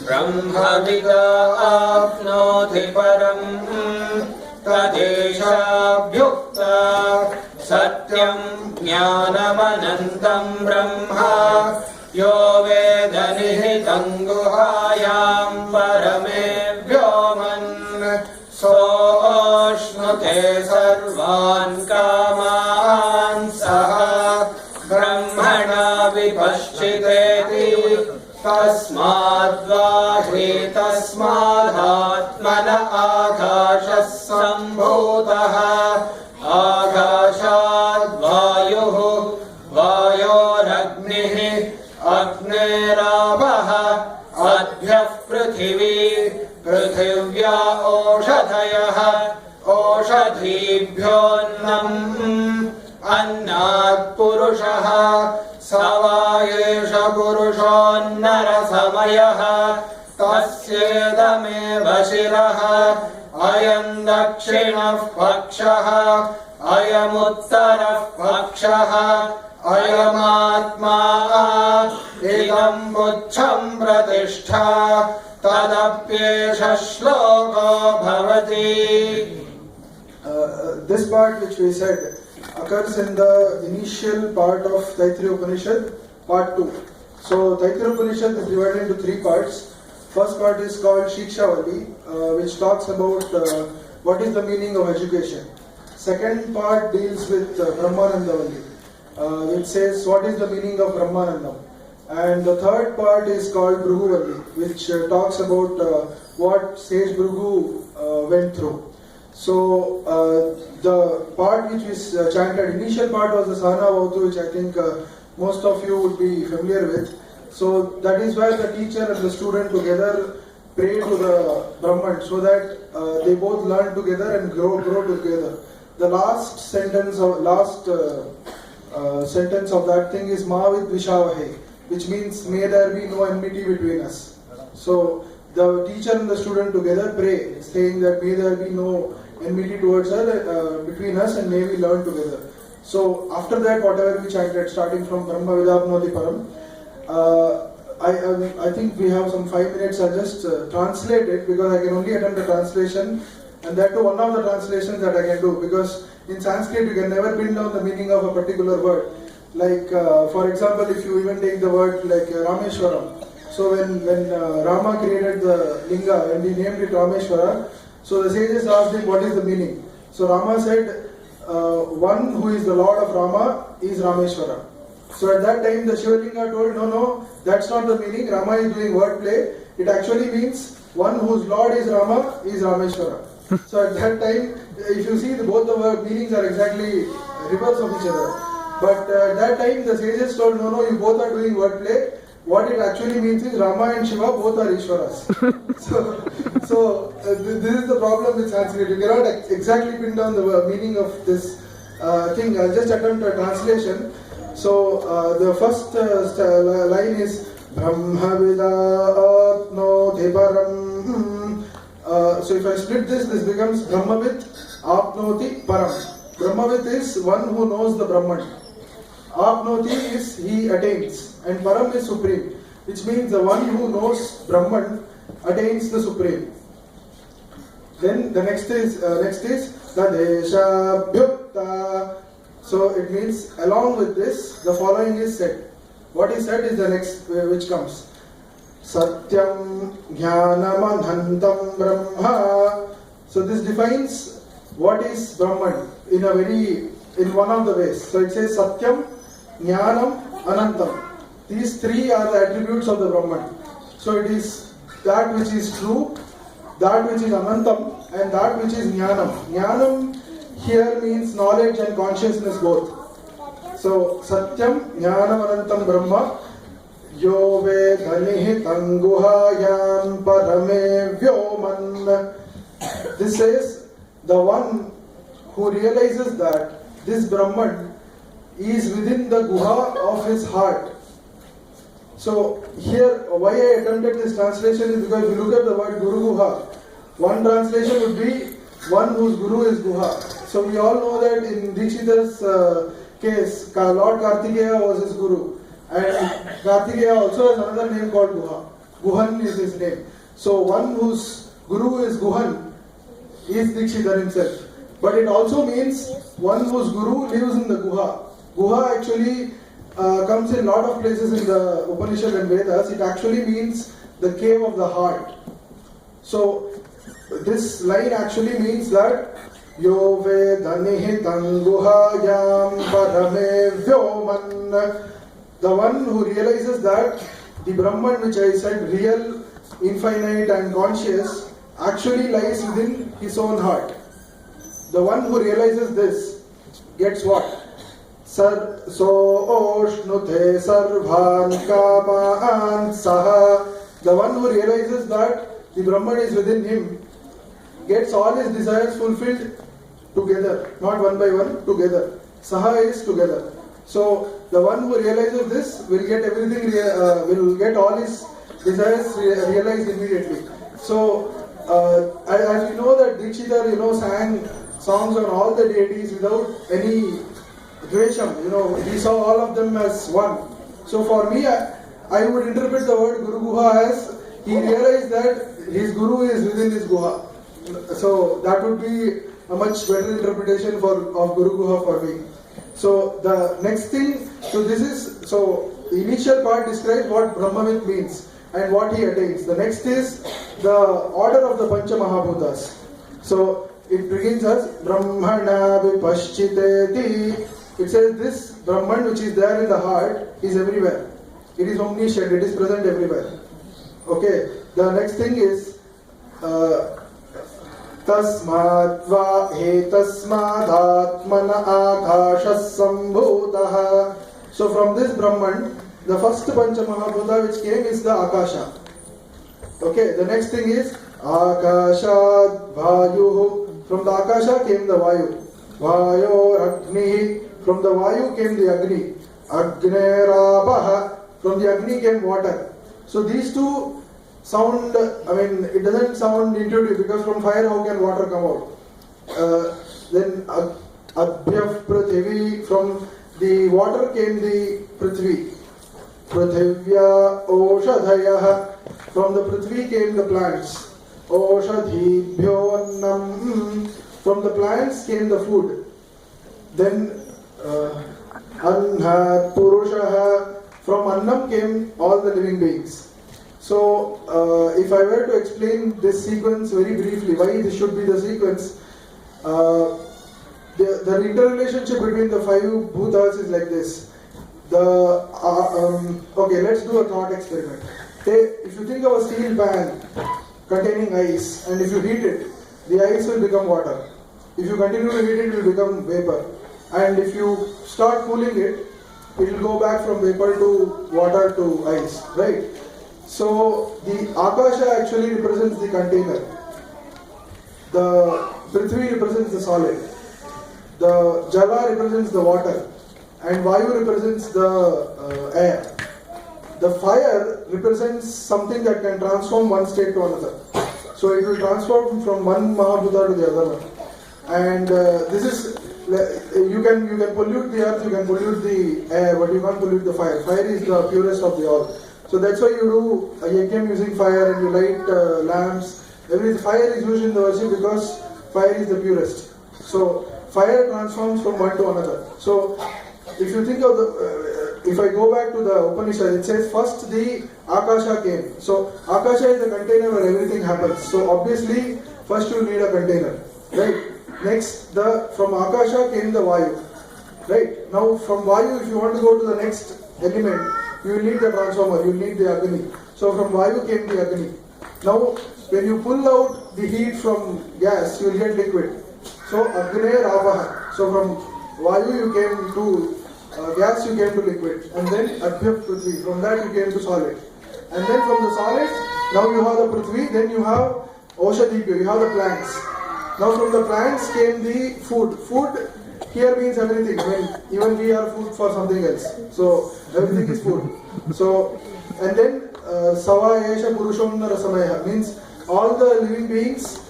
ब्रह्मविदा आप्नोति परम् तदेशाभ्युक्ता सत्यं ज्ञानमनन्तं ब्रह्म यो वेद निहितं गुहायां परमे व्योमन् सोऽश्नुते सर्वान् कामान् सः ब्रह्मणा विपश्चितेति तस्माद्वाह्येतस्मादात्मन आकाशः सम्भूतः आकाशाद्वायुः वायोरग्निः अग्नेरापः अद्भ्यः पृथिवी पृथिव्या ओषधयः ओषधीभ्योऽन्नम् अन्नात् पुरुषः स वा एष पुरुषोऽन्नरसमयः तस्येदमेव शिरः अयं दक्षिणः पक्षः अयमुत्तरः पक्षः अयमात्मा इदं बुद्धं प्रतिष्ठा तदप्येष श्लोको भवति. This part which we said occurs in the initial part of Taittiriya Upanishad, part 2. So Taittiriya Upanishad is divided into 3 parts. First part is called Shikshavali, which talks about what is the meaning of education. Second part deals with Brahmanandavali, which says what is the meaning of Brahmanandam. And the third part is called Bhruguvali, which talks about what sage Bhrigu went through. So the part which is chanted, initial part was the Sahana Vautu, which I think most of you would be familiar with. So that is where the teacher and the student together pray to the Brahman so that they both learn together and grow together. The last sentence of that thing is Mavid Vishavahe, which means may there be no enmity between us. So the teacher and the student together pray, saying that may there be no enmity towards her between us and may we learn together. So after that, whatever we chanted, starting from Brahma Vidapnoti Param, I think we have some 5 minutes. I'll just translate it because I can only attempt a translation, and that too one of the translations that I can do, because in Sanskrit you can never pin down the meaning of a particular word. Like for example, if you even take the word like Rameshwaram. So when Rama created the linga and he named it Rameshwara, so the sages asked him what is the meaning. So Rama said, one who is the Lord of Rama is Rameshwara. So at that time the Shivalinga told, no, that's not the meaning. Rama is doing wordplay. It actually means one whose Lord is Rama is Rameshwara. So at that time, if you see, both the meanings are exactly reverse of each other. But at that time the sages told, no, you both are doing wordplay. What it actually means is Rama and Shiva both are Ishwaras. so this is the problem with Sanskrit. You cannot exactly pin down the meaning of this thing. I'll just attempt a translation. So the first line is Brahmavida Apnoti Param. So if I split this becomes Brahmavit Apnoti Param. Brahmavit is one who knows the Brahman. Apnoti is he attains, and Param is supreme, which means the one who knows Brahman attains the supreme. Then the next is Tadesha Bhyukta. So it means along with this the following is said. What is said is the next which comes. Satyam Jnanamanantam Brahma. So this defines what is Brahman in one of the ways. So it says Satyam, Jnanam, Anantam. These 3 are the attributes of the Brahman. So it is that which is true, that which is Anantam, and that which is Jnanam. Jnanam here means knowledge and consciousness both. So Satyam, Jnanam, Anantam Brahma, Yo Veda Nihitam Guhayam Parame Vyoman. This says the one who realizes that this Brahman is within the guha of his heart. So here, why I attempted this translation is because if you look at the word Guru Guha, one translation would be one whose Guru is Guha. So we all know that in Dikshita's case, Lord Kartikeya was his Guru. And Kartikeya also has another name called Guha. Guhan is his name. So one whose guru is Guhan is Dikshidhar himself. But it also means one whose guru lives in the Guha. Guha actually comes in a lot of places in the Upanishad and Vedas. It actually means the cave of the heart. So this line actually means that Yo Vedanihitam Guhayam Parame Vyoman. The one who realizes that the Brahman, which I said real, infinite and conscious, actually lies within his own heart. The one who realizes this gets what? Sar so oshnute sarvan kamaan saha. The one who realizes that the Brahman is within him gets all his desires fulfilled together, not one by one, together. Saha is together. So the one who realizes this will get everything, will get all his desires realized immediately. So as we know that Dikshidhar, sang songs on all the deities without any dvesham. He saw all of them as one. So for me, I would interpret the word Guru Guha as he realized that his Guru is within his Guha. So that would be a much better interpretation of Guru Guha for me. So the next thing, the initial part describes what Brahmavit means and what he attains. The next is the order of the Pancha Mahabhutas. So it begins as Brahmana Vipashchiteti. It says this Brahman which is there in the heart is everywhere. It is omniscient, it is present everywhere. Okay, the next thing is Tasmad va hetasmadatmana akashas sambhutaha. So from this Brahman, the first Pancha Mahabhuta which came is the Akasha. Okay, the next thing is Akashad Vayuhu. From the Akasha came the Vayu. Vayor Agni. From the Vayu came the Agni. Agnerabha. From the Agni came water. So these two sound, it doesn't sound intuitive because from fire how can water come out? Then Adbhyav Prithivi, from the water came the Prithvi. Prithivya Oshadhayah, from the Prithvi came the plants. Oshadhibhyo Annam, from the plants came the food. Then Anha Purushaha, from Annam came all the living beings. So, if I were to explain this sequence very briefly, why this should be the sequence, the interrelationship between the five bhutas is like this. Okay, let's do a thought experiment. If you think of a steel pan containing ice, and if you heat it, the ice will become water. If you continue to heat it, it will become vapor. And if you start cooling it, it will go back from vapor to water to ice, right? So the Akasha actually represents the container. The Prithvi represents the solid. The Jala represents the water. And Vayu represents the air. The fire represents something that can transform one state to another. So it will transform from one Mahabhuta to the other one. And this is, you can pollute the earth, you can pollute the air, but you can't pollute the fire. Fire is the purest of the all. So that's why you do a yajna using fire and you light lamps. Fire is used in the worship because fire is the purest. So fire transforms from one to another. So if you think of if I go back to the Upanishad, it says first the Akasha came. So Akasha is the container where everything happens. So obviously first you need a container, right? Next, from Akasha came the Vayu, right? Now from Vayu, if you want to go to the next element, you will need the transformer, you will need the Agni. So from Vayu came the Agni. Now when you pull out the heat from gas, you will get liquid. So Agner Avaha. So from Vayu you came to gas, you came to liquid. And then Adbhyav Prithvi. From that you came to solid. And then from the solid, now you have the Prithvi, then you have Oshadibhyo, you have the plants. Now from the plants came the food. Food here means everything. Even we are food for something else. So everything is food. So, and then Sava Yesha Purusham Rasamaya means all the living beings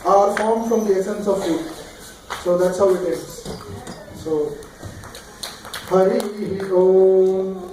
are formed from the essence of food. So that's how it ends. So Hari Om.